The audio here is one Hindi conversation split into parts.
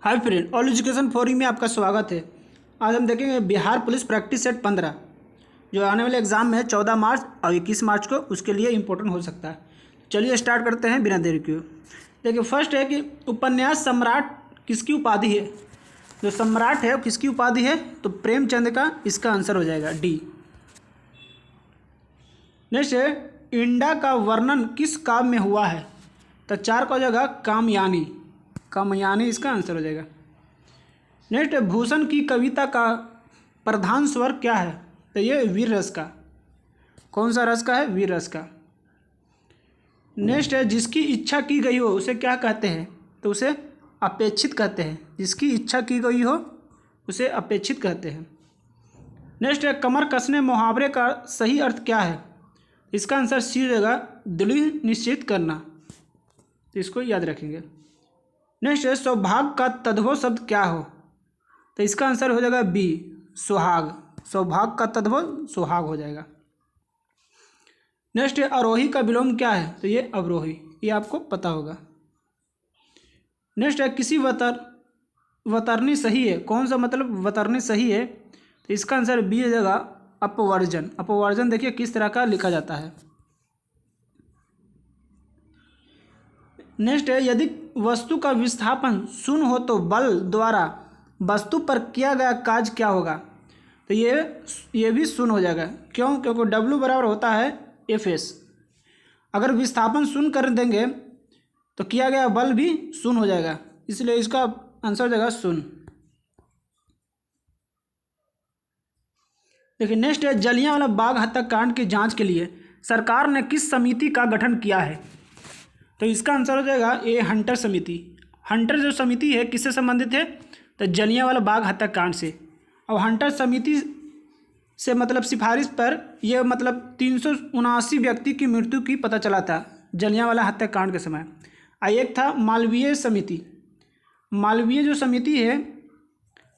Hi friend, all education forum में आपका स्वागत है। आज हम देखेंगे बिहार पुलिस प्रैक्टिस सेट 15 जो आने वाले एग्जाम में 14 मार्च और 21 मार्च को उसके लिए इम्पोर्टेंट हो सकता है। चलिए स्टार्ट करते हैं बिना देरी के। देखिए फर्स्ट है कि उपन्यास सम्राट किसकी उपाधि है। जो सम्राट है वो किसकी उपाधि है, तो प्रेमचंद का इसका आंसर हो जाएगा डी। नेक्स्ट है इंडा का वर्णन किस काव्य में हुआ है, तो 4 का हो जाएगा कामयानी। कामयानी इसका आंसर हो जाएगा। नेक्स्ट है भूषण की कविता का प्रधान स्वर क्या है, तो ये वीर रस का। कौन सा रस का है, वीर रस का। नेक्स्ट है जिसकी इच्छा की गई हो उसे क्या कहते हैं, तो उसे अपेक्षित कहते हैं। जिसकी इच्छा की गई हो उसे अपेक्षित कहते हैं। नेक्स्ट है कमर कसने मुहावरे का सही अर्थ क्या है, इसका आंसर सी हो जाएगा दृढ़ निश्चित करना, तो इसको याद रखेंगे। नेक्स्ट है सौभाग्य का तद्भव शब्द क्या हो, तो इसका आंसर हो जाएगा बी सुहाग। सौभाग्य का तद्भव सुहाग हो जाएगा। नेक्स्ट है आरोही का विलोम क्या है, तो ये अवरोही, ये आपको पता होगा। नेक्स्ट है किसी वतरनी सही है। कौन सा मतलब वतरनी सही है, तो इसका आंसर बी हो जाएगा अपवर्जन। अपवर्जन देखिए किस तरह का लिखा जाता है। नेक्स्ट है यदि वस्तु का विस्थापन शून्य हो तो बल द्वारा वस्तु पर किया गया कार्य क्या होगा, तो ये भी शून्य हो जाएगा। क्यों, क्योंकि W बराबर होता है FS। अगर विस्थापन शून्य कर देंगे तो किया गया बल भी शून्य हो जाएगा, इसलिए इसका आंसर हो जाएगा शून्य। देखिए नेक्स्ट है जलियांवाला बाग हत्याकांड की जांच के लिए सरकार ने किस समिति का गठन किया है, तो इसका आंसर हो जाएगा ए हंटर समिति। हंटर जो समिति है किससे संबंधित है, तो जलियांवाला बाग हत्याकांड से। और हंटर समिति से मतलब सिफारिश पर यह मतलब 379 व्यक्ति की मृत्यु की पता चला था जलियांवाला हत्याकांड के समय। एक था मालवीय समिति। मालवीय जो समिति है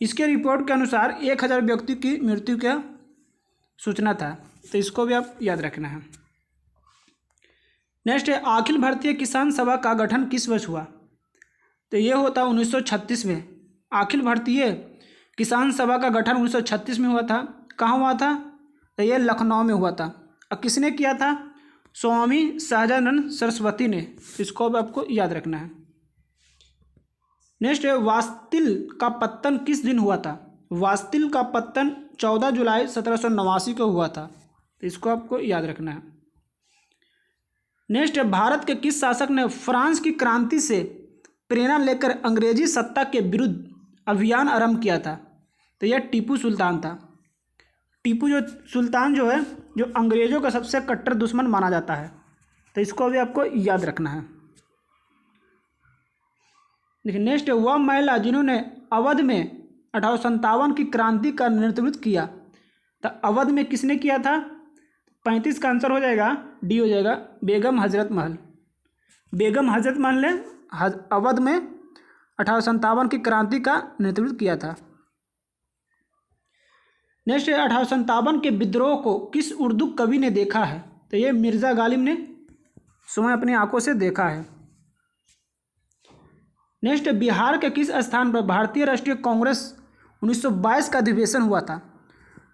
इसके रिपोर्ट के अनुसार 1000 व्यक्ति की मृत्यु का सूचना था, तो इसको भी आप याद रखना है। नेक्स्ट है अखिल भारतीय किसान सभा का गठन किस वर्ष हुआ, तो ये होता 1936 में। अखिल भारतीय किसान सभा का गठन 1936 में हुआ था। कहाँ हुआ था, तो ये लखनऊ में हुआ था। और किसने किया था, स्वामी सहजानंद सरस्वती ने। इसको भी आपको याद रखना है। नेक्स्ट है वास्तिल का पतन किस दिन हुआ था। वास्तिल का पतन 14 जुलाई 1789 को हुआ था, तो इसको आपको याद रखना है। नेक्स्ट है भारत के किस शासक ने फ्रांस की क्रांति से प्रेरणा लेकर अंग्रेजी सत्ता के विरुद्ध अभियान आरंभ किया था, तो यह टीपू सुल्तान था। टीपू जो सुल्तान जो है जो अंग्रेजों का सबसे कट्टर दुश्मन माना जाता है, तो इसको भी आपको याद रखना है। देखिए नेक्स्ट है वह महिला जिन्होंने अवध में 1857 की क्रांति का नेतृत्व किया, तो अवध में किसने किया था, 35 का आंसर हो जाएगा डी हो जाएगा बेगम हजरत महल। बेगम हजरत महल ने अवध में 1857 की क्रांति का नेतृत्व किया था। नेक्स्ट है 1857 के विद्रोह को किस उर्दू कवि ने देखा है, तो ये मिर्ज़ा गालिब ने स्वयं अपनी आंखों से देखा है। नेक्स्ट है बिहार के किस स्थान पर भारतीय राष्ट्रीय कांग्रेस 1922 का अधिवेशन हुआ था,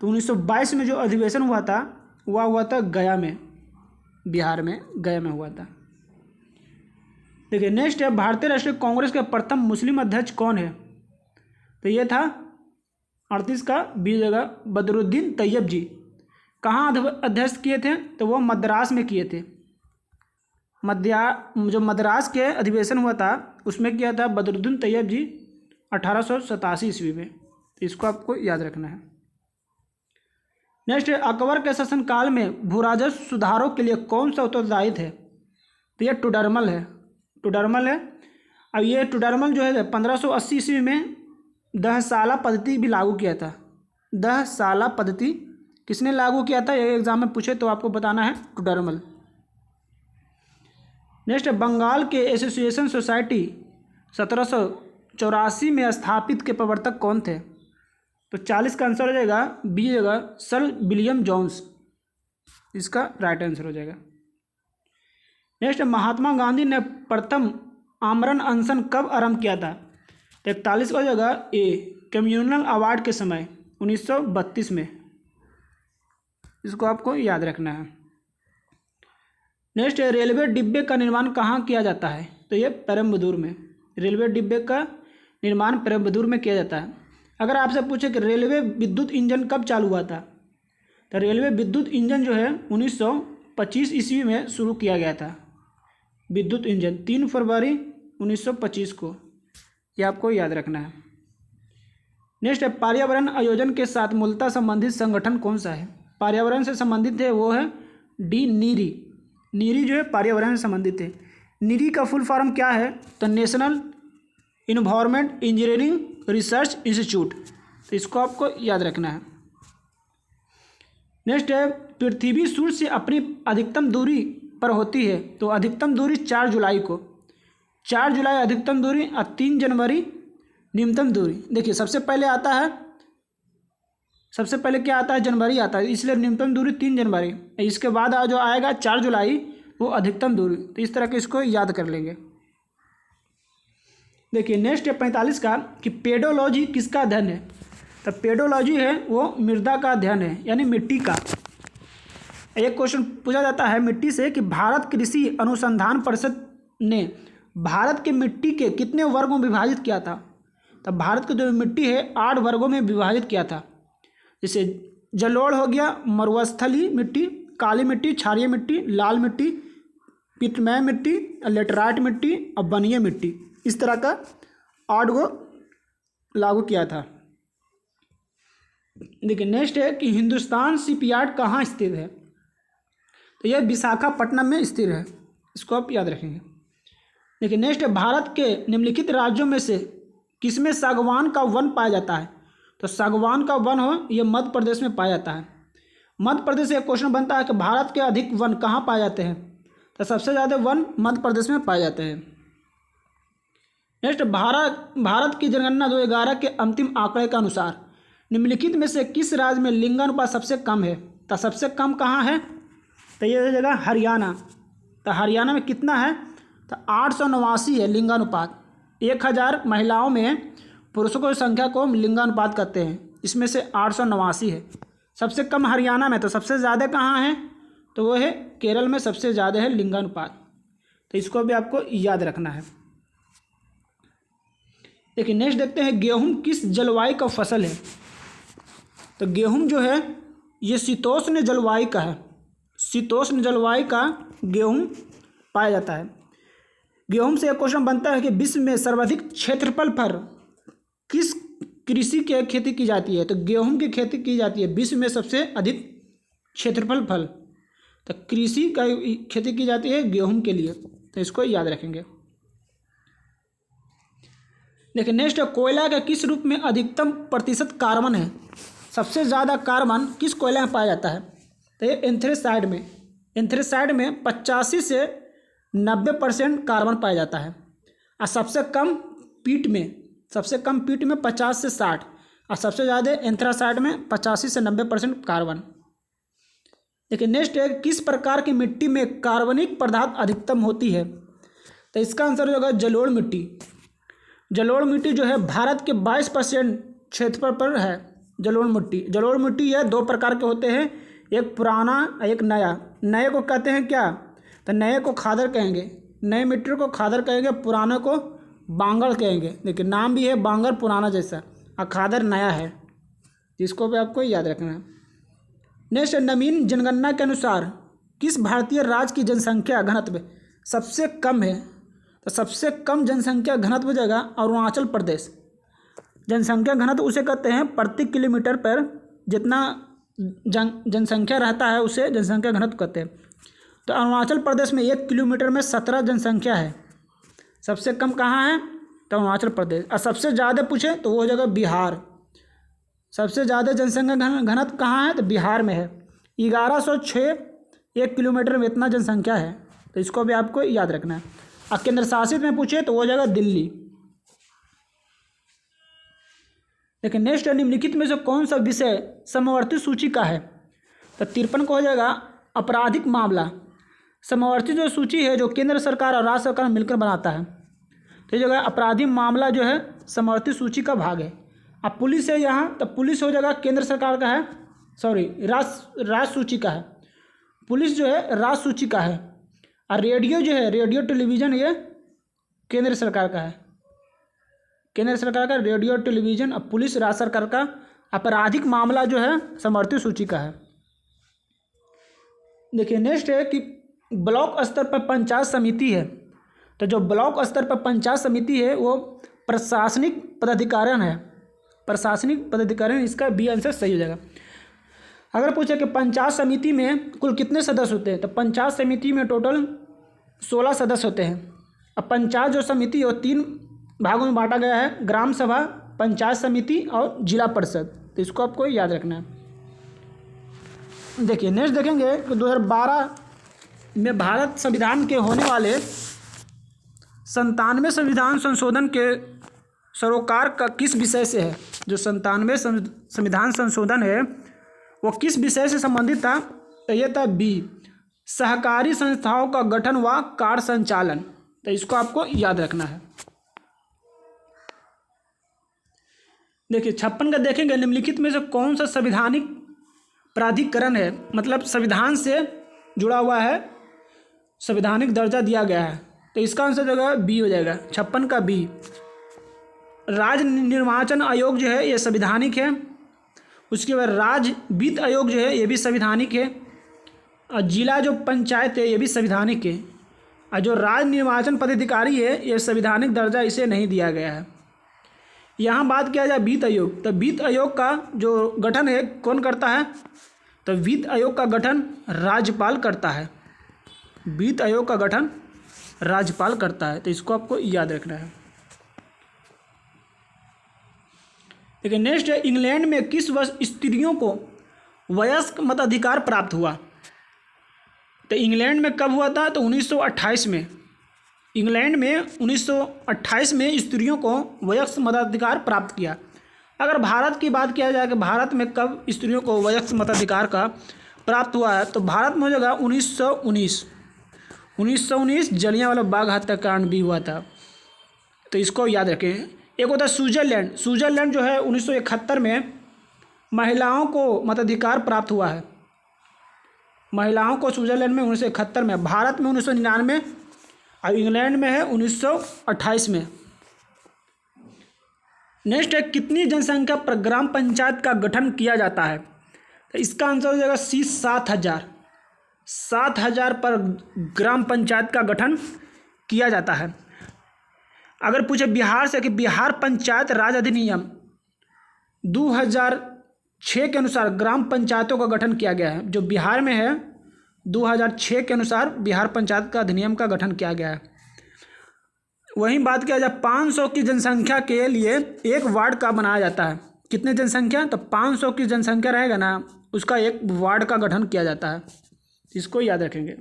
तो 1922 में जो अधिवेशन हुआ था वह हुआ था गया में, बिहार में गया में हुआ था। देखिए नेक्स्ट है भारतीय राष्ट्रीय कांग्रेस के प्रथम मुस्लिम अध्यक्ष कौन है, तो ये था 38 का बी जगह बदरुद्दीन तैयब जी। कहाँ अध्यक्ष किए थे, तो वो मद्रास में किए थे। जो मद्रास के अधिवेशन हुआ था उसमें किया था बदरुद्दीन तैयब जी 1887 ईस्वी में, तो इसको आपको याद रखना है। नेक्स्ट है अकबर के शासनकाल में भू राजस्व सुधारों के लिए कौन सा उत्तरदायी थे, तो ये टुडरमल है। टुडरमल है। अब ये टुडरमल जो है 1580 ईस्वी में दहसाला पद्धति भी लागू किया था। दहसाला पद्धति किसने लागू किया था, ये एग्जाम में पूछे तो आपको बताना है टुडरमल। नेक्स्ट बंगाल के एसोसिएशन सोसाइटी 1784 में स्थापित के प्रवर्तक कौन थे, तो 40 का आंसर हो जाएगा बी जगह सर विलियम जोन्स, इसका राइट आंसर हो जाएगा। नेक्स्ट महात्मा गांधी ने प्रथम आमरण अनशन कब आरंभ किया था, तो 41 का हो जाएगा ए, कम्युनल अवार्ड के समय 1932 में। इसको आपको याद रखना है। नेक्स्ट है, रेलवे डिब्बे का निर्माण कहाँ किया जाता है? तो ये पेरम्बदूर में। रेलवे डिब्बे का निर्माण पेरम्बदूर में किया जाता है। अगर आपसे पूछे कि रेलवे विद्युत इंजन कब चालू हुआ था, तो रेलवे विद्युत इंजन जो है 1925 ईस्वी में शुरू किया गया था। विद्युत इंजन 3 फरवरी 1925 को, ये आपको याद रखना है। नेक्स्ट है, पर्यावरण आयोजन के साथ मूलतः संबंधित संगठन कौन सा है? पर्यावरण से संबंधित है वो है डी, नीरी। नीरी जो है पर्यावरण से संबंधित है। नीरी का फुल फॉर्म क्या है? तो national environment engineering research institute. तो इसको आपको याद रखना है। नेक्स्ट है, पृथ्वी सूर्य से अपनी अधिकतम दूरी पर होती है, तो अधिकतम दूरी 4 जुलाई को। 4 जुलाई अधिकतम दूरी और 3 जनवरी न्यूनतम दूरी। देखिए सबसे पहले आता है, सबसे पहले क्या आता है? जनवरी आता है, इसलिए न्यूनतम दूरी 3 जनवरी। इसके बाद जो आएगा 4 जुलाई, वो अधिकतम दूरी। तो इस तरह के इसको याद कर लेंगे। देखिए नेक्स्ट है 45 का कि पेडोलॉजी किसका अध्ययन है? तो पेडोलॉजी है वो मृदा का अध्ययन है, यानी मिट्टी का। एक क्वेश्चन पूछा जाता है मिट्टी से कि भारत कृषि अनुसंधान परिषद ने भारत के मिट्टी के कितने वर्गों में विभाजित किया था? तो भारत की जो मिट्टी है 8 वर्गों में विभाजित किया था। जैसे जलोढ़ हो गया, मरुस्थलीय मिट्टी, काली मिट्टी, क्षारीय मिट्टी, लाल मिट्टी, पिटमय मिट्टी, लेटराइट मिट्टी और बनिये मिट्टी। इस तरह का 8 को लागू किया था। देखिए नेक्स्ट है कि हिंदुस्तान शिपयार्ड कहाँ स्थित है? तो यह विशाखापट्टनम में स्थित है। इसको आप याद रखेंगे। देखिए नेक्स्ट है, भारत के निम्नलिखित राज्यों में से किसमें सागवान का वन पाया जाता है? तो सागवान का वन हो यह मध्य प्रदेश में पाया जाता है। मध्य प्रदेश से एक क्वेश्चन बनता है कि भारत के अधिक वन कहाँ पाए जाते हैं? तो सबसे ज़्यादा वन मध्य प्रदेश में पाए जाते हैं। नेक्स्ट, भारत की जनगणना 2011 के अंतिम आंकड़े के अनुसार निम्नलिखित में से किस राज्य में लिंगानुपात सबसे कम है? तो सबसे कम कहाँ है? तो ये जगह हरियाणा। तो हरियाणा में कितना है? तो 889 है लिंगानुपात। 1000 महिलाओं में पुरुषों की संख्या को हम लिंगानुपात कहते हैं। इसमें से 889 है। सबसे कम हरियाणा में। तो सबसे ज़्यादा कहाँ है? तो वो है केरल में सबसे ज़्यादा है लिंगानुपात। तो इसको भी आपको याद रखना है। देखिए नेक्स्ट देखते हैं, गेहूं किस जलवायु का फसल है? तो गेहूं जो है ये शीतोष्ण जलवायु का है। शीतोष्ण जलवायु का गेहूं पाया जाता है। गेहूं से एक क्वेश्चन बनता है कि विश्व में सर्वाधिक क्षेत्रफल पर किस कृषि की खेती की जाती है? तो गेहूं की खेती की जाती है विश्व में सबसे अधिक क्षेत्रफल फल। तो कृषि का खेती की जाती है गेहूं के लिए। तो इसको याद रखेंगे। देखिए नेक्स्ट, कोयला के किस रूप में अधिकतम प्रतिशत कार्बन है? सबसे ज़्यादा कार्बन किस कोयला में पाया जाता है? तो ये एंथ्रेसाइड में। एंथ्रेसाइड में 85 से 90% कार्बन पाया जाता है। और सबसे कम पीट में 50 से 60 और सबसे ज़्यादा एंथ्रासाइड में 85 से 90% कार्बन। देखिए नेक्स्ट है, किस प्रकार की मिट्टी में कार्बनिक पदार्थ अधिकतम होती है? तो इसका आंसर होगा जलोढ़ मिट्टी। जलोढ़ मिट्टी जो है भारत के 22% क्षेत्रफल पर है। जलोढ़ मिट्टी यह 2 प्रकार के होते हैं, एक पुराना एक नया। नए को कहते हैं क्या? तो नए को खादर कहेंगे, नए मिट्टी को खादर कहेंगे, पुराने को बांगर कहेंगे। देखिए नाम भी है बांगर पुराना जैसा, और खादर नया है, जिसको भी आपको याद रखना है। नेक्स्ट, नवीन जनगणना के अनुसार किस भारतीय राज्य की जनसंख्या घनत्व सबसे कम है? तो सबसे कम जनसंख्या घनत्व जगह अरुणाचल प्रदेश। जनसंख्या घनत्व उसे कहते हैं प्रति किलोमीटर पर जितना जनसंख्या रहता है उसे जनसंख्या घनत्व कहते हैं। तो अरुणाचल प्रदेश में 1 किलोमीटर में 17 जनसंख्या है। सबसे कम कहाँ है? तो अरुणाचल प्रदेश। और सबसे ज़्यादा पूछे तो वो जगह बिहार। सबसे ज़्यादा जनसंख्या घनत्व कहाँ है? तो बिहार में है। 1106 1 किलोमीटर में इतना जनसंख्या है। तो इसको भी आपको याद रखना है। और केंद्र शासित में पूछे तो वो जगह दिल्ली। देखिए नेक्स्ट, निम्नलिखित में से कौन सा विषय समवर्ती सूची का है? तो 53 को हो जाएगा आपराधिक मामला। समवर्ती जो सूची है जो केंद्र सरकार और राज्य सरकार मिलकर बनाता है, तो ये जगह आपराधिक मामला जो है समर्थित सूची का भाग है। अब पुलिस है यहाँ, तो पुलिस हो जाएगा केंद्र सरकार का है, सॉरी राज सूची का है। पुलिस जो है राज सूची का है। और रेडियो जो है, रेडियो टेलीविज़न, ये केंद्र सरकार का है। केंद्र सरकार का रेडियो टेलीविज़न। अब पुलिस राज्य सरकार का। आपराधिक मामला जो है समर्थित सूची का है। देखिए नेक्स्ट है कि ब्लॉक स्तर पर पंचायत समिति है, तो जो ब्लॉक स्तर पर पंचायत समिति है वो प्रशासनिक पदाधिकारण है। प्रशासनिक पदाधिकारण, इसका बी आंसर सही हो जाएगा। अगर पूछे कि पंचायत समिति में कुल कितने सदस्य होते हैं, तो पंचायत समिति में टोटल 16 सदस्य होते हैं। अब पंचायत जो समिति है वो 3 भागों में बांटा गया है, ग्राम सभा, पंचायत समिति और जिला परिषद। तो इसको आपको याद रखना है। देखिए नेक्स्ट देखेंगे कि 2012 में भारत संविधान के होने वाले 97वें संविधान संशोधन के सरोकार का किस विषय से है। जो 97वें संविधान संशोधन है वो किस विषय से संबंधित था, तो ये था बी, सहकारी संस्थाओं का गठन व कार्य संचालन। तो इसको आपको याद रखना है। देखिए 56 का देखेंगे, निम्नलिखित में से कौन सा संवैधानिक प्राधिकरण है, मतलब संविधान से जुड़ा हुआ है, संवैधानिक दर्जा दिया गया है। तो इसका आंसर जो है बी हो जाएगा, 56 का बी। राज्य निर्वाचन आयोग जो है ये संवैधानिक है। उसके बाद राज्य वित्त आयोग जो है ये भी संवैधानिक है। और जिला जो पंचायत है ये भी संवैधानिक है। और जो राज्य निर्वाचन पदाधिकारी है ये संवैधानिक दर्जा इसे नहीं दिया गया है। यहाँ बात किया जाए वित्त आयोग, तो वित्त आयोग का जो गठन है कौन करता है, तो वित्त आयोग का गठन राज्यपाल करता है। वित्त आयोग का गठन राज्यपाल करता है। तो इसको आपको याद रखना है। देखिए नेक्स्ट है, इंग्लैंड में किस वर्ष स्त्रियों को वयस्क मताधिकार प्राप्त हुआ। तो इंग्लैंड में कब हुआ था, तो 1928 में। इंग्लैंड में 1928 में स्त्रियों को वयस्क मताधिकार प्राप्त किया। अगर भारत की बात किया जाए कि भारत में कब स्त्रियों को वयस्क मताधिकार का प्राप्त हुआ है, तो भारत में हो जाएगा 1919 जलियांवाला बाग हत्याकांड भी हुआ था। तो इसको याद रखें। एक होता है स्विट्जरलैंड। स्विट्जरलैंड जो है 1971 में महिलाओं को मताधिकार प्राप्त हुआ है। महिलाओं को स्विट्जरलैंड में 1971 में, भारत में 1999 और इंग्लैंड में है 1928 में। नेक्स्ट है, कितनी जनसंख्या पर ग्राम पंचायत का गठन किया जाता है। तो इसका आंसर हो जाएगा सी, 7000। 7000 पर ग्राम पंचायत का गठन किया जाता है। अगर पूछे बिहार से कि बिहार पंचायत राज अधिनियम 2006 के अनुसार ग्राम पंचायतों का गठन किया गया है। जो बिहार में है 2006 के अनुसार बिहार पंचायत का अधिनियम का गठन किया गया है। वहीं बात किया जाए 500 की जनसंख्या के लिए एक वार्ड का बनाया जाता है। कितने जनसंख्या, तो 500 की जनसंख्या रहेगा ना, उसका एक वार्ड का गठन किया जाता है। इसको याद रखेंगे।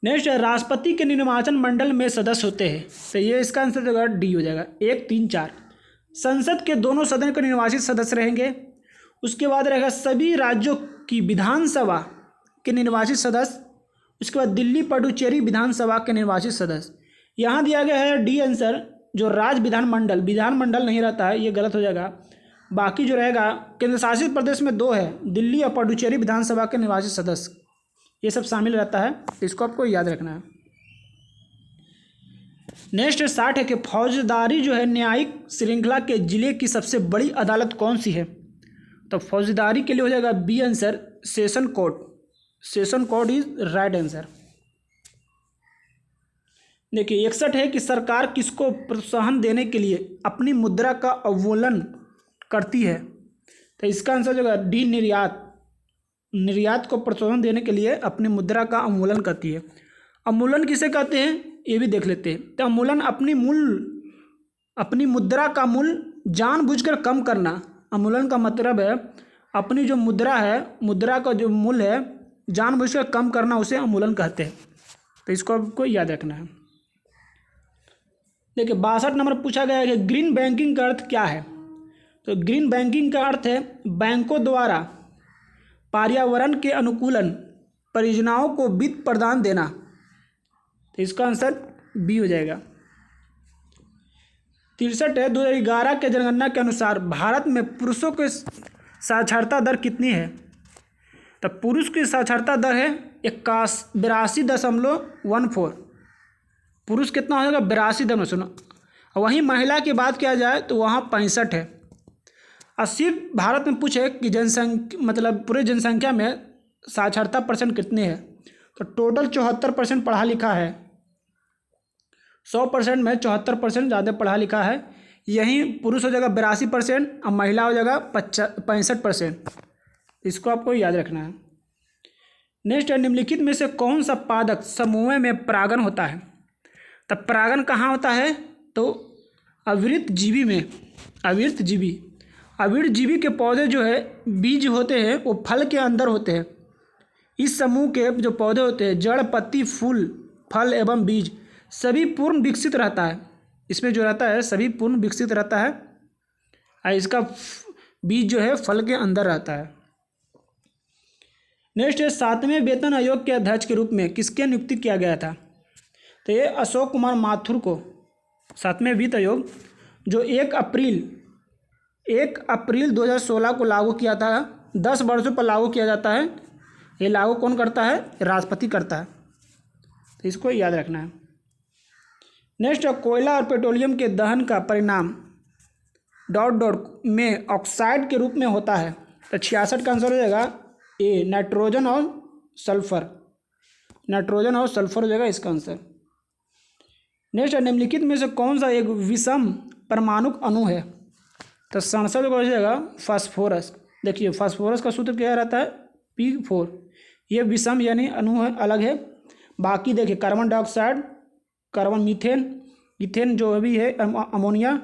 नेक्स्ट है, राष्ट्रपति के निर्वाचन मंडल में सदस्य होते हैं। तो ये इसका आंसर जो है डी हो जाएगा, 1, 3, 4। संसद के दोनों सदन के निर्वाचित सदस्य रहेंगे। उसके बाद रहेगा सभी राज्यों की विधानसभा के निर्वाचित सदस्य। उसके बाद दिल्ली पुडुचेरी विधानसभा के निर्वाचित सदस्य। यहाँ दिया गया है डी आंसर, जो राज्य विधानमंडल नहीं रहता है, ये गलत हो जाएगा। बाकी जो रहेगा केंद्र शासित प्रदेश में 2 है, दिल्ली और पुडुचेरी विधानसभा के निर्वाचित सदस्य, ये सब शामिल रहता है। इसको आपको याद रखना है। नेक्स्ट 60 है कि फौजदारी जो है न्यायिक श्रृंखला के जिले की सबसे बड़ी अदालत कौन सी है। तो फौजदारी के लिए हो जाएगा B answer, session court. Session court is right answer. देखिए 61 है कि सरकार किसको प्रोत्साहन देने के लिए अपनी मुद्रा का अवमूल्यन करती है। तो इसका आंसर जो है डी, निर्यात को प्रोत्साहन देने के लिए अपनी मुद्रा का अवमूल्यन करती है। अवमूल्यन किसे कहते हैं ये भी देख लेते हैं। तो अवमूल्यन अपनी मुद्रा का मूल्य जानबूझकर कम करना। अवमूल्यन का मतलब है अपनी जो मुद्रा है, मुद्रा का जो मूल्य है जानबूझकर कम करना, उसे अवमूल्यन कहते हैं। तो इसको आपको याद रखना है। देखिए 62 नंबर पूछा गया है कि ग्रीन बैंकिंग का अर्थ क्या है। तो ग्रीन बैंकिंग का अर्थ है बैंकों द्वारा पर्यावरण के अनुकूलन परियोजनाओं को वित्त प्रदान देना। तो इसका आंसर बी हो जाएगा। 63 है, 2011 के जनगणना के अनुसार भारत में पुरुषों की साक्षरता दर कितनी है? तो पुरुष की साक्षरता दर है 82.14। पुरुष कितना हो जाएगा? 82 सुनो। वहीं महिला की बात किया जाए तो वहाँ 65 है। और सिर्फ भारत में पूछे कि जनसंख्या मतलब पूरे जनसंख्या में साक्षरता परसेंट कितनी है, तो टोटल 74% पढ़ा लिखा है। 100% में 74% ज़्यादा पढ़ा लिखा है। यहीं पुरुष हो जाएगा 82% और महिला हो जाएगा 65%। इसको आपको याद रखना है। नेक्स्ट है, निम्नलिखित में से कौन सा पादप समूह में परागण होता है? तब परागण कहाँ होता है? तो अविरत जीवी में। अविरत जीवी के पौधे जो है बीज होते हैं वो फल के अंदर होते हैं। इस समूह के जो पौधे होते हैं जड़, पत्ती, फूल, फल एवं बीज सभी पूर्ण विकसित रहता है। इसमें जो रहता है सभी पूर्ण विकसित रहता है और इसका बीज जो है फल के अंदर रहता है। नेक्स्ट है, 7वें वेतन आयोग के अध्यक्ष के रूप में किसके नियुक्ति किया गया था? तो ये अशोक कुमार माथुर को। 7वें वित्त आयोग जो 1 अप्रैल 2016 को लागू किया था, 10 वर्षों पर लागू किया जाता है। ये लागू कौन करता है? राष्ट्रपति करता है। तो इसको याद रखना है। नेक्स्ट, कोयला और पेट्रोलियम के दहन का परिणाम ... में ऑक्साइड के रूप में होता है। तो 66 का आंसर हो जाएगा ए, नाइट्रोजन और सल्फर। नाइट्रोजन और सल्फर हो जाएगा इसका आंसर। नेक्स्ट, निम्नलिखित में से कौन सा एक विषम परमाणुक अणु है? तो 67 को हो जाएगा फास्फोरस। देखिए फास्फोरस का सूत्र क्या रहता है? P4। ये विषम यानी अणु है, अलग है। बाकी देखिए carbon dioxide, carbon, methane, ethane जो भी है, अमोनिया,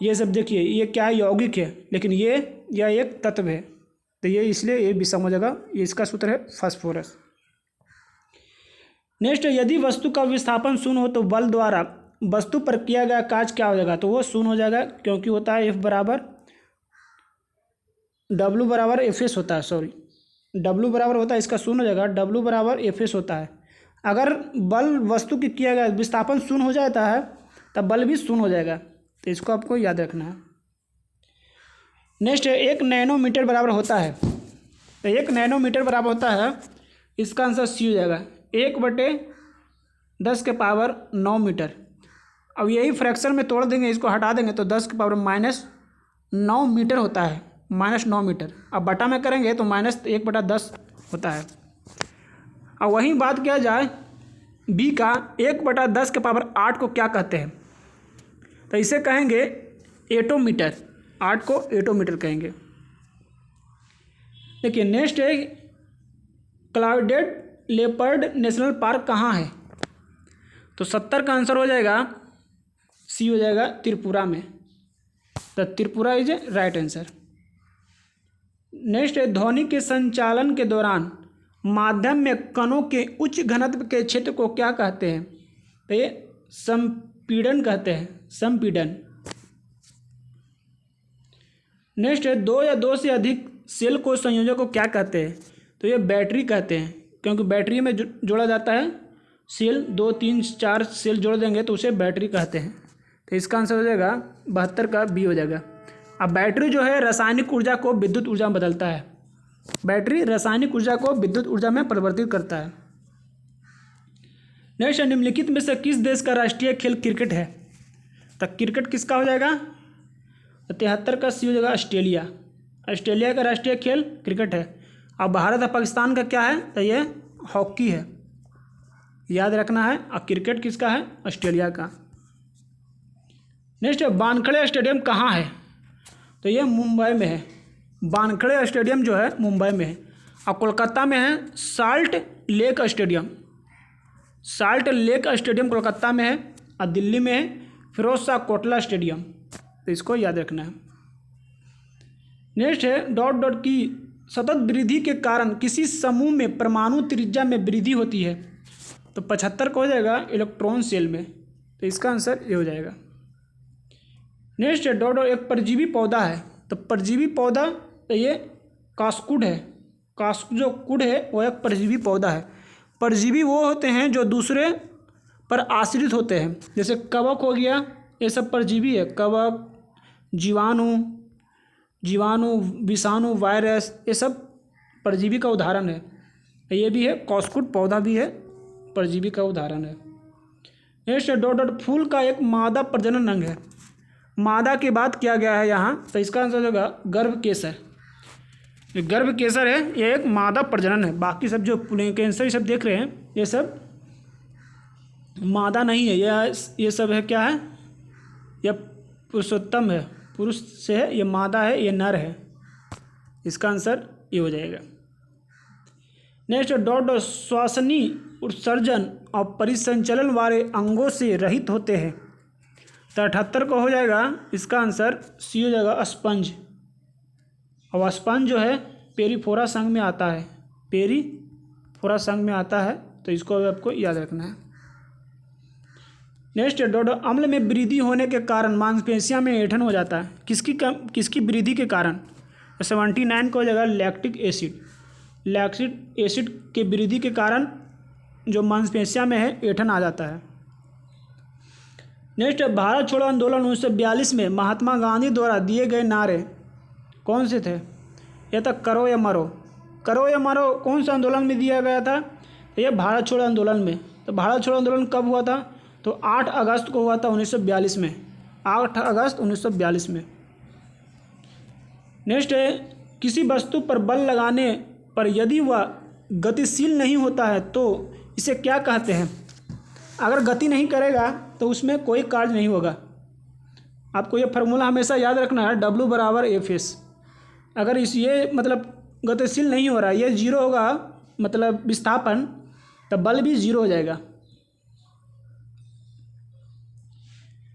ये सब देखिए ये क्या है? यौगिक है, लेकिन यह एक तत्व है, तो ये इसलिए ये विषम हो जाएगा। ये इसका सूत्र है फास्फोरस। नेक्स्ट, यदि वस्तु का विस्थापन शून्य हो तो बल द्वारा वस्तु पर किया गया कार्य क्या हो जाएगा? तो वो शून्य हो जाएगा, क्योंकि होता है W बराबर Fs होता है। सॉरी, W बराबर होता है, इसका शून्य हो जाएगा। W बराबर Fs होता है। अगर बल वस्तु की किया गया विस्थापन शून्य हो जाता है तब बल भी शून्य हो जाएगा। तो इसको आपको याद रखना है। नेक्स्ट है, 1 नैनोमीटर बराबर होता है। तो 1 नैनोमीटर बराबर होता है, इसका आंसर सी हो जाएगा। 1/10⁻9 मीटर। अब यही फ्रैक्शन में तोड़ देंगे, इसको हटा देंगे तो 10⁻−9 मीटर होता है। -9 मीटर। अब बटा में करेंगे तो -1/10 होता है। अब वही बात किया जाए बी का, 1/10⁸ को क्या कहते हैं? तो इसे कहेंगे एटोमीटर। 8 को एटोमीटर कहेंगे। देखिए नेक्स्ट है, क्लाउडेड लेपर्ड नेशनल पार्क कहाँ है? तो 70 का आंसर हो जाएगा सी हो जाएगा, त्रिपुरा में। तो Tripura is a right answer. Next है, ध्वनि के संचालन के दौरान माध्यम में कणों के उच्च घनत्व के क्षेत्र को क्या कहते हैं? तो ये संपीड़न कहते हैं, संपीड़न। नेक्स्ट है, 2 या 2 से अधिक सेल को संयोजक को क्या कहते हैं? तो ये बैटरी कहते हैं, क्योंकि बैटरी में जोड़ा जाता है सेल। 2, 3, 4 सेल जोड़ देंगे तो उसे बैटरी कहते हैं। तो इसका आंसर हो जाएगा 72 का बी हो जाएगा। अब बैटरी जो है रासायनिक ऊर्जा को विद्युत ऊर्जा में बदलता है। बैटरी रासायनिक ऊर्जा को विद्युत ऊर्जा में परिवर्तित करता है। नेक्स्ट, निम्नलिखित में से किस देश का राष्ट्रीय खेल क्रिकेट है? तो क्रिकेट किसका हो जाएगा? 73 का सी हो जाएगा, ऑस्ट्रेलिया। ऑस्ट्रेलिया का राष्ट्रीय खेल क्रिकेट है। अब भारत और पाकिस्तान का क्या है? तो ये हॉकी है, याद रखना है। और क्रिकेट किसका है? ऑस्ट्रेलिया का। नेक्स्ट है, वानखेड़े स्टेडियम कहाँ है? तो ये मुंबई में है। वानखेड़े स्टेडियम जो है मुंबई में है। और कोलकाता में है salt lake stadium. Salt lake stadium Kolkata में है। और दिल्ली में है फिरोज शाह कोटला स्टेडियम। तो इसको याद रखना है। नेक्स्ट है, ... की सतत वृद्धि के कारण किसी समूह में परमाणु त्रिज्या में वृद्धि होती है? तो 75 को हो जाएगा इलेक्ट्रॉन शेल में। तो इसका आंसर ये हो जाएगा। नेक्स्ट है, ... एक परजीवी पौधा है। तो परजीवी पौधा तो ये कास्कुड है। जो कुड है वो एक परजीवी पौधा है। परजीवी वो होते हैं जो दूसरे पर आश्रित होते हैं, जैसे कवक हो गया, ये सब परजीवी है। कवक, जीवाणु, विषाणु, वायरस, ये सब परजीवी का उदाहरण है। ये भी है, कॉस्कुट पौधा भी है, परजीवी का उदाहरण है। नेक्स्ट डॉट फूल का एक मादा प्रजनन अंग है। मादा की बात किया गया है यहाँ, तो इसका आंसर होगा गर्भ केसर। ये गर्भ केसर है, ये एक मादा प्रजनन है। बाकी सब जो कैंसर ये सब देख रहे हैं, ये सब मादा नहीं है, ये सब है क्या है, यह पुरुषोत्तम है, पुरुष से है, ये मादा है, ये नर है। इसका आंसर ये हो जाएगा। नेक्स्ट डॉट श्वासनी उत्सर्जन और परिसंचलन वाले अंगों से रहित होते हैं। तो 78 को हो जाएगा, इसका आंसर सी हो जाएगा, स्पंज। और स्पंज जो है पेरिफोरा संघ में आता है, पेरिफोरा संघ में आता है, तो इसको आपको याद रखना है। नेक्स्ट डॉट अम्ल में वृद्धि होने के कारण मांसपेशियां में ऐंठन हो जाता है। किसकी वृद्धि के कारण? 79 को हो जाएगा लैक्टिक एसिड। लैक्टिक एसिड के वृद्धि के कारण जो मांसपेशियां में है ऐंठन आ जाता है। नेक्स्ट भारत छोड़ो आंदोलन 1942 में महात्मा गांधी द्वारा दिए गए नारे कौन से थे? यह था करो या मरो। करो या मरो कौन सा आंदोलन में दिया गया था? यह भारत छोड़ो आंदोलन में। तो भारत छोड़ो आंदोलन कब हुआ था? तो 8 अगस्त को हुआ था 1942 में, 8 अगस्त 1942 में। नेक्स्ट है किसी वस्तु पर बल लगाने पर यदि वह गतिशील नहीं होता है तो इसे क्या कहते हैं? अगर गति नहीं करेगा तो उसमें कोई कार्य नहीं होगा। आपको ये फार्मूला हमेशा याद रखना है, W बराबर Fs। अगर ये मतलब गतिशील नहीं हो रहा, ये जीरो होगा मतलब विस्थापन, तब बल भी जीरो हो जाएगा।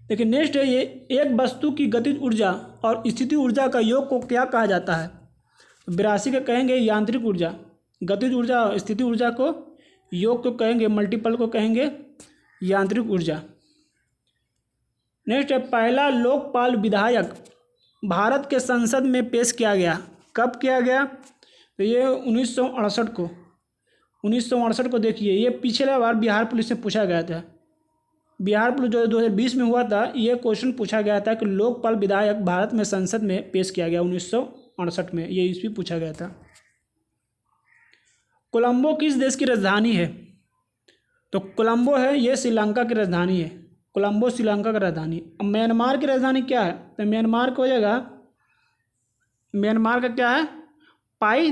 लेकिन नेक्स्ट है ये एक वस्तु की गतिज ऊर्जा और स्थिति ऊर्जा का योग को क्या कहा जाता है? 82 का कहेंगे यांत्रिक ऊर्जा, गतिज ऊर्जा और स्थिति ऊर्जा को योग को कहेंगे, मल्टीपल को कहेंगे यांत्रिक ऊर्जा। नेक्स्ट है पहला लोकपाल विधायक भारत के संसद में पेश किया गया, कब किया गया? तो ये 1968 को। 1968 को देखिए, ये पिछले बार बिहार पुलिस से पूछा गया था। बिहार पुलिस जो 2020 में हुआ था, ये क्वेश्चन पूछा गया था कि लोकपाल विधायक भारत में संसद में पेश किया गया 1968 में, ये ईस्वी पूछा गया था। कोलंबो किस देश की राजधानी है? तो कोलंबो है ये श्रीलंका की राजधानी है। कोलंबो श्रीलंका की राजधानी। अब म्यांमार की राजधानी क्या है? तो म्यांमार को हो जाएगा, म्यांमार का क्या है? पाई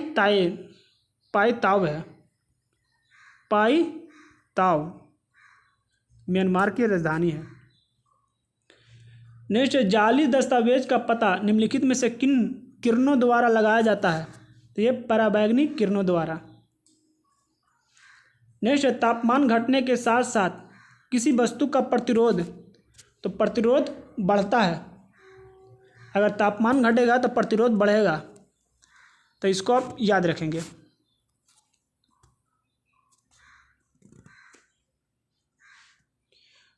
ताव है, पाई ताव म्यांमार की राजधानी है। नेक्स्ट जाली दस्तावेज का पता निम्नलिखित में से किन किरणों द्वारा लगाया जाता है? तो ये पराबैंगनी किरणों द्वारा। नेक्स्ट तापमान घटने के साथ साथ किसी वस्तु का प्रतिरोध, तो प्रतिरोध बढ़ता है। अगर तापमान घटेगा तो प्रतिरोध बढ़ेगा, तो इसको आप याद रखेंगे।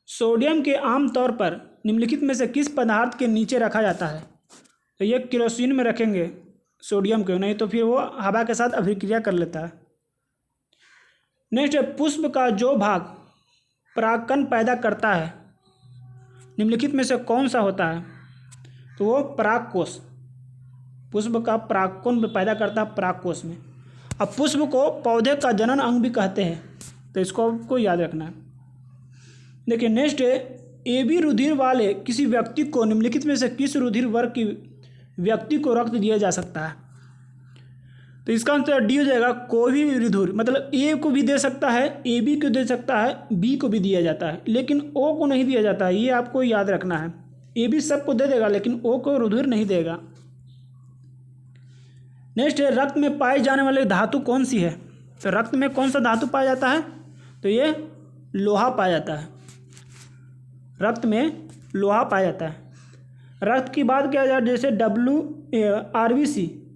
सोडियम के आमतौर पर निम्नलिखित में से किस पदार्थ के नीचे रखा जाता है? तो ये केरोसिन में रखेंगे सोडियम को, नहीं तो फिर वो हवा के साथ अभिक्रिया कर लेता है। नेक्स्ट पुष्प का जो भाग परागकण पैदा करता है निम्नलिखित में से कौन सा होता है? तो वो परागकोश। पुष्प का परागकण पैदा करता है परागकोश में। अब पुष्प को पौधे का जनन अंग भी कहते हैं, तो इसको आपको याद रखना है। देखिए नेक्स्ट है AB रुधिर वाले किसी व्यक्ति को निम्नलिखित में से किस रुधिर वर्ग की व्यक्ति को रक्त दिया जा सकता है? तो इसका आंसर डी हो जाएगा, कोई भी रुधिर, मतलब A को भी दे सकता है, AB को दे सकता है, B को भी दिया जाता है, लेकिन O को नहीं दिया जाता है। ये आपको याद रखना है। AB सबको दे देगा लेकिन O को रुधिर नहीं देगा। नेक्स्ट है रक्त में पाई जाने वाली धातु कौन सी है? तो रक्त में कौन सा धातु पाया जाता है? तो ये लोहा पाया जाता है। रक्त में लोहा पाया जाता है। रक्त की बात किया जाए जैसे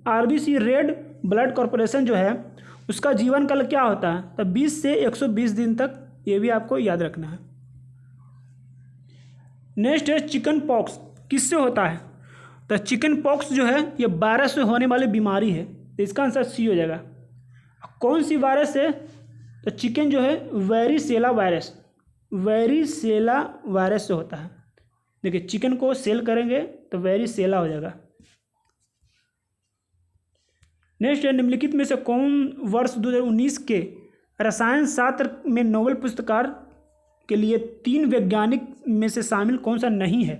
RBC रेड ब्लड कॉर्पोरेशन जो है उसका जीवन काल क्या होता है? तो 20 से 120 दिन तक, ये भी आपको याद रखना है। नेक्स्ट है चिकन पॉक्स किससे होता है? तो चिकन पॉक्स जो है ये वायरस से होने वाली बीमारी है, तो इसका आंसर सी हो जाएगा। कौन सी वायरस है? तो चिकन जो है वेरिसेला वायरस से होता है। देखिए चिकन को सेल करेंगे तो वेरिसेला हो जाएगा। नेक्स्ट है, निम्नलिखित में से कौन वर्ष 2019 के रसायन शास्त्र में नोबेल पुरस्कार के लिए 3 वैज्ञानिक में से शामिल कौन सा नहीं है?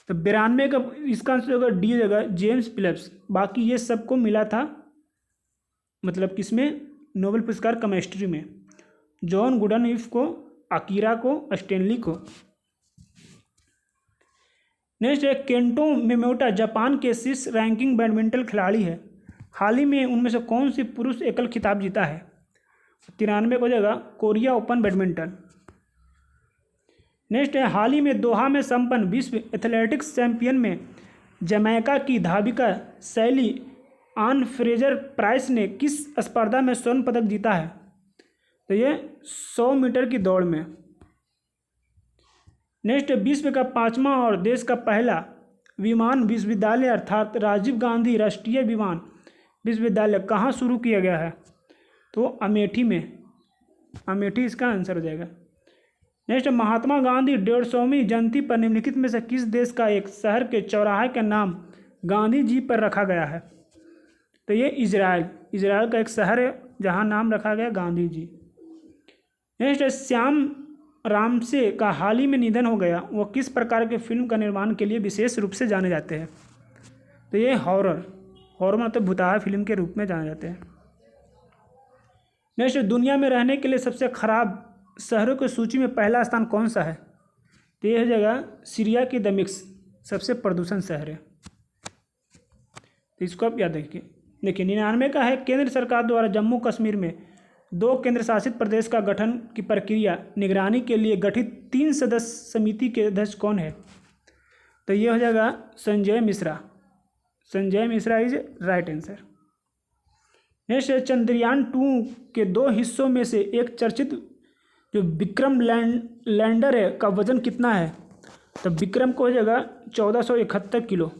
तो 92 का इसका आंसर होगा डी होगा, जेम्स फिलिप्स। बाकी ये सबको मिला था, मतलब किसमें? नोबेल पुरस्कार केमिस्ट्री में। जॉन गुडनइफ को, अकीरा को, स्टेनली को। नेक्स्ट है, केंटो मोमोटा जापान के शीर्ष रैंकिंग बैडमिंटन खिलाड़ी है। हाल ही में उनमें से कौन सी पुरुष एकल खिताब जीता है? 93 को हो जाएगा, कोरिया ओपन बैडमिंटन। नेक्स्ट है, हाल ही में दोहा में संपन्न विश्व एथलेटिक्स चैंपियन में जमैका की धाविका शैली आन फ्रेजर प्राइस ने किस स्पर्धा में स्वर्ण पदक जीता है? तो ये 100 मीटर की दौड़ में। नेक्स्ट है, विश्व का 5वां और देश का पहला विमान विश्वविद्यालय अर्थात राजीव गांधी राष्ट्रीय विमान विश्वविद्यालय कहाँ शुरू किया गया है? तो अमेठी में। अमेठी इसका आंसर हो जाएगा। नेक्स्ट, महात्मा गांधी 150वीं जयंती पर निम्नलिखित में से किस देश का एक शहर के चौराहे का नाम गांधी जी पर रखा गया है? तो ये इजराइल का एक शहर है जहाँ नाम रखा गया गांधी जी। नेक्स्ट, श्याम रामसे का हाल ही में निधन हो गया, वो किस प्रकार के फिल्म का निर्माण के लिए विशेष रूप से जाने जाते हैं? तो ये हॉरर मतलब भूताहा फिल्म के रूप में जाने जाते हैं। नेक्स्ट, दुनिया में रहने के लिए सबसे खराब शहरों की सूची में पहला स्थान कौन सा है? तो ये हो जाएगा सीरिया की दमिश्क, सबसे प्रदूषण शहर है। तो इसको आप याद रखिए। देखिए 99 का है, केंद्र सरकार द्वारा जम्मू कश्मीर में 2 केंद्र शासित प्रदेश का गठन की प्रक्रिया निगरानी के लिए गठित 3 सदस्य समिति के अध्यक्ष कौन है? तो ये हो जाएगा Sanjay Mishra is right answer. Next है, चंद्रयान 2 के 2 हिस्सों में से एक चर्चित जो विक्रम लैंडर है का वजन कितना है? तो विक्रम को हो जाएगा 1471 किलो।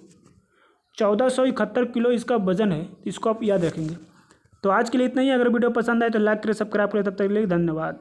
1471 किलो इसका वजन है, इसको आप याद रखेंगे। तो आज के लिए इतना ही। अगर वीडियो पसंद आए तो लाइक करें, सब्सक्राइब करें। तब तक के लिए धन्यवाद।